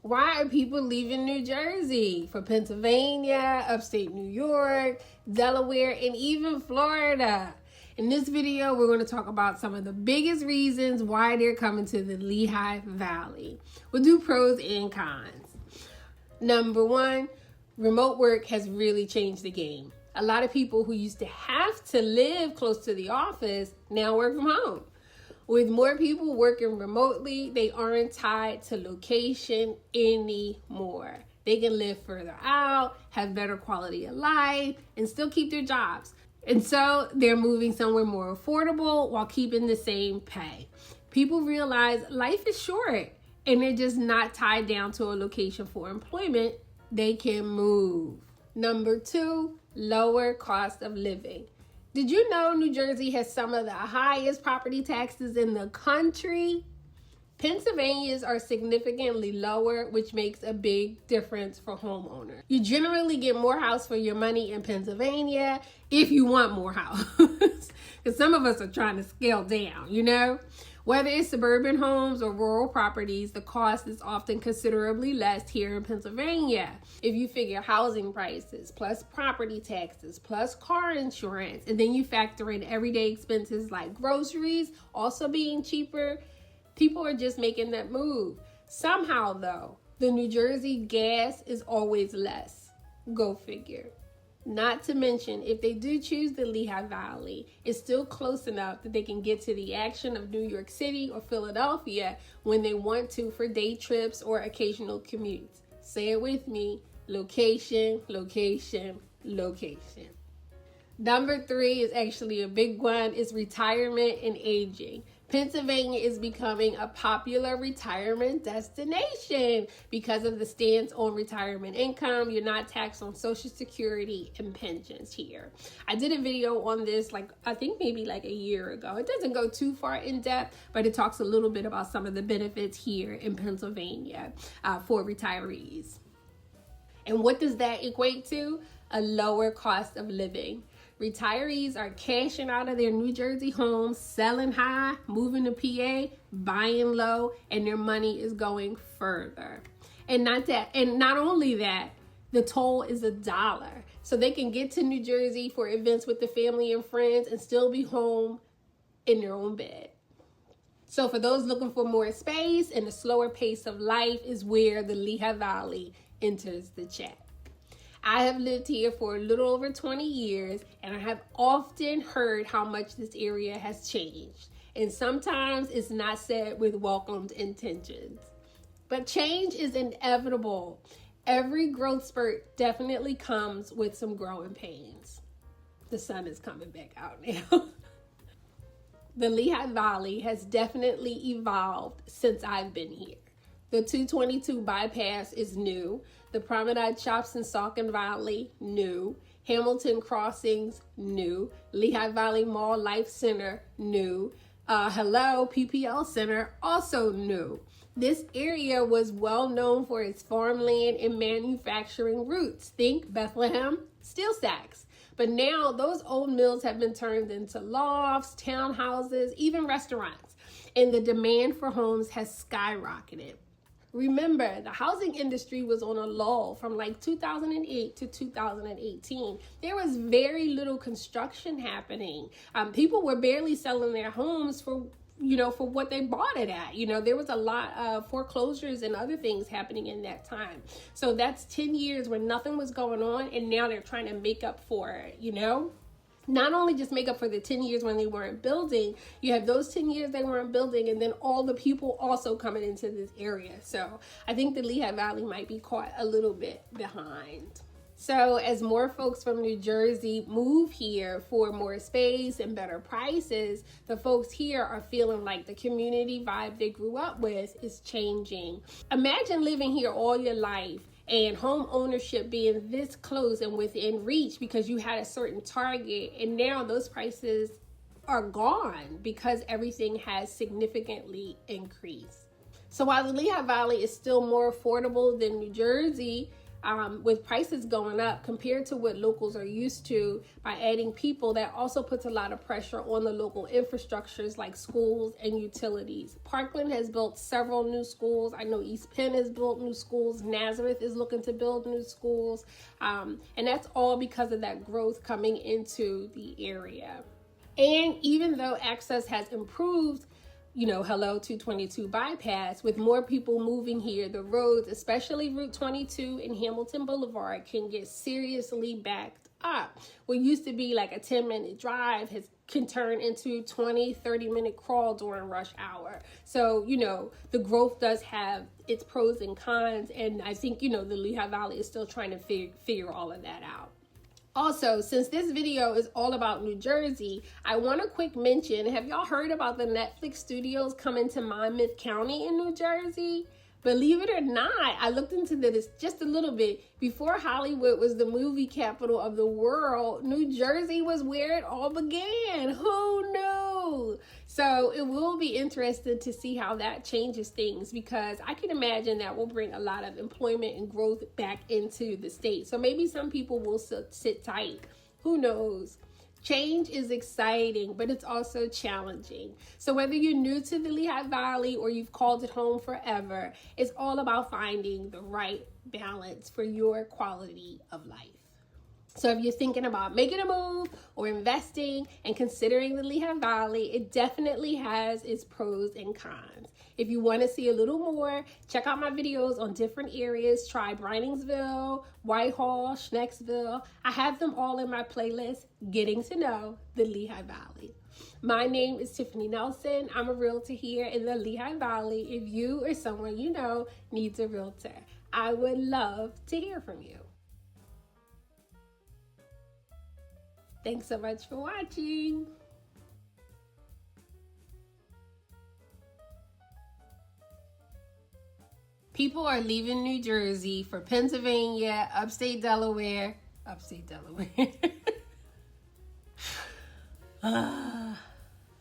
Why are people leaving New Jersey for Pennsylvania, upstate New York, Delaware, and even Florida? In this video, we're going to talk about some of the biggest reasons why they're coming to the Lehigh Valley. We'll do pros and cons. Number one, remote work has really changed the game. A lot of people who used to have to live close to the office now work from home. With more people working remotely, they aren't tied to location anymore. They can live further out, have better quality of life, and still keep their jobs. And so they're moving somewhere more affordable while keeping the same pay. People realize life is short and they're just not tied down to a location for employment. They can move. Number two, lower cost of living. Did you know New Jersey has some of the highest property taxes in the country? Pennsylvania's are significantly lower, which makes a big difference for homeowners. You generally get more house for your money in Pennsylvania if you want more house. Because some of us are trying to scale down, you know? Whether it's suburban homes or rural properties, the cost is often considerably less here in Pennsylvania. If you figure housing prices, plus property taxes, plus car insurance, and then you factor in everyday expenses like groceries also being cheaper, people are just making that move. Somehow, though, the New Jersey gas is always less. Go figure. Not to mention, if they do choose the Lehigh Valley, it's still close enough that they can get to the action of New York City or Philadelphia when they want to for day trips or occasional commutes. Say it with me: location, location, location. Number three is actually a big one, is retirement and aging. Pennsylvania is becoming a popular retirement destination because of the stance on retirement income. You're not taxed on Social Security and pensions here. I did a video on this, I think maybe a year ago. It doesn't go too far in depth, but it talks a little bit about some of the benefits here in Pennsylvania for retirees. And what does that equate to? A lower cost of living. Retirees are cashing out of their New Jersey homes, selling high, moving to PA, buying low, and their money is going further. And not only that, the toll is $1. So they can get to New Jersey for events with the family and friends and still be home in their own bed. So for those looking for more space and a slower pace of life is where the Lehigh Valley enters the chat. I have lived here for a little over 20 years, and I have often heard how much this area has changed. And sometimes it's not said with welcomed intentions. But change is inevitable. Every growth spurt definitely comes with some growing pains. The sun is coming back out now. The Lehigh Valley has definitely evolved since I've been here. The 222 bypass is new. The Promenade Shops in Saucon Valley, new. Hamilton Crossings, new. Lehigh Valley Mall Life Center, new. Hello PPL Center, also new. This area was well known for its farmland and manufacturing roots. Think Bethlehem steel stacks. But now those old mills have been turned into lofts, townhouses, even restaurants. And the demand for homes has skyrocketed. Remember, the housing industry was on a lull from 2008 to 2018. There was very little construction happening. People were barely selling their homes for what they bought it at. There was a lot of foreclosures and other things happening in that time. So that's 10 years where nothing was going on, and now they're trying to make up for it, Not only just make up for the 10 years when they weren't building, you have those 10 years they weren't building, and then all the people also coming into this area. So I think the Lehigh Valley might be caught a little bit behind. So as more folks from New Jersey move here for more space and better prices, the folks here are feeling like the community vibe they grew up with is changing. Imagine living here all your life and home ownership being this close and within reach because you had a certain target, and now those prices are gone because everything has significantly increased. So while the Lehigh Valley is still more affordable than New Jersey, with prices going up compared to what locals are used to, by adding people, that also puts a lot of pressure on the local infrastructures like schools and utilities. Parkland has built several new schools. I know East Penn has built new schools. Nazareth is looking to build new schools. And that's all because of that growth coming into the area. And even though access has improved, hello 222 bypass, with more people moving here, the roads, especially Route 22 and Hamilton Boulevard, can get seriously backed up. What used to be like a 10-minute drive can turn into 20-30-minute crawl during rush hour. So, the growth does have its pros and cons, and I think, the Lehigh Valley is still trying to figure all of that out. Also, since this video is all about New Jersey, I want to quick mention, have y'all heard about the Netflix studios coming to Monmouth County in New Jersey? Believe it or not, I looked into this just a little bit. Before Hollywood was the movie capital of the world, New Jersey was where it all began. Who knew? So it will be interesting to see how that changes things, because I can imagine that will bring a lot of employment and growth back into the state. So maybe some people will sit tight. Who knows? Change is exciting, but it's also challenging. So whether you're new to the Lehigh Valley or you've called it home forever, it's all about finding the right balance for your quality of life. So if you're thinking about making a move or investing and considering the Lehigh Valley, it definitely has its pros and cons. If you want to see a little more, check out my videos on different areas. Try Briningsville, Whitehall, Schnecksville. I have them all in my playlist, Getting to Know the Lehigh Valley. My name is Tiffany Nelson. I'm a realtor here in the Lehigh Valley. If you or someone you know needs a realtor, I would love to hear from you. Thanks so much for watching. People are leaving New Jersey for Pennsylvania, upstate Delaware.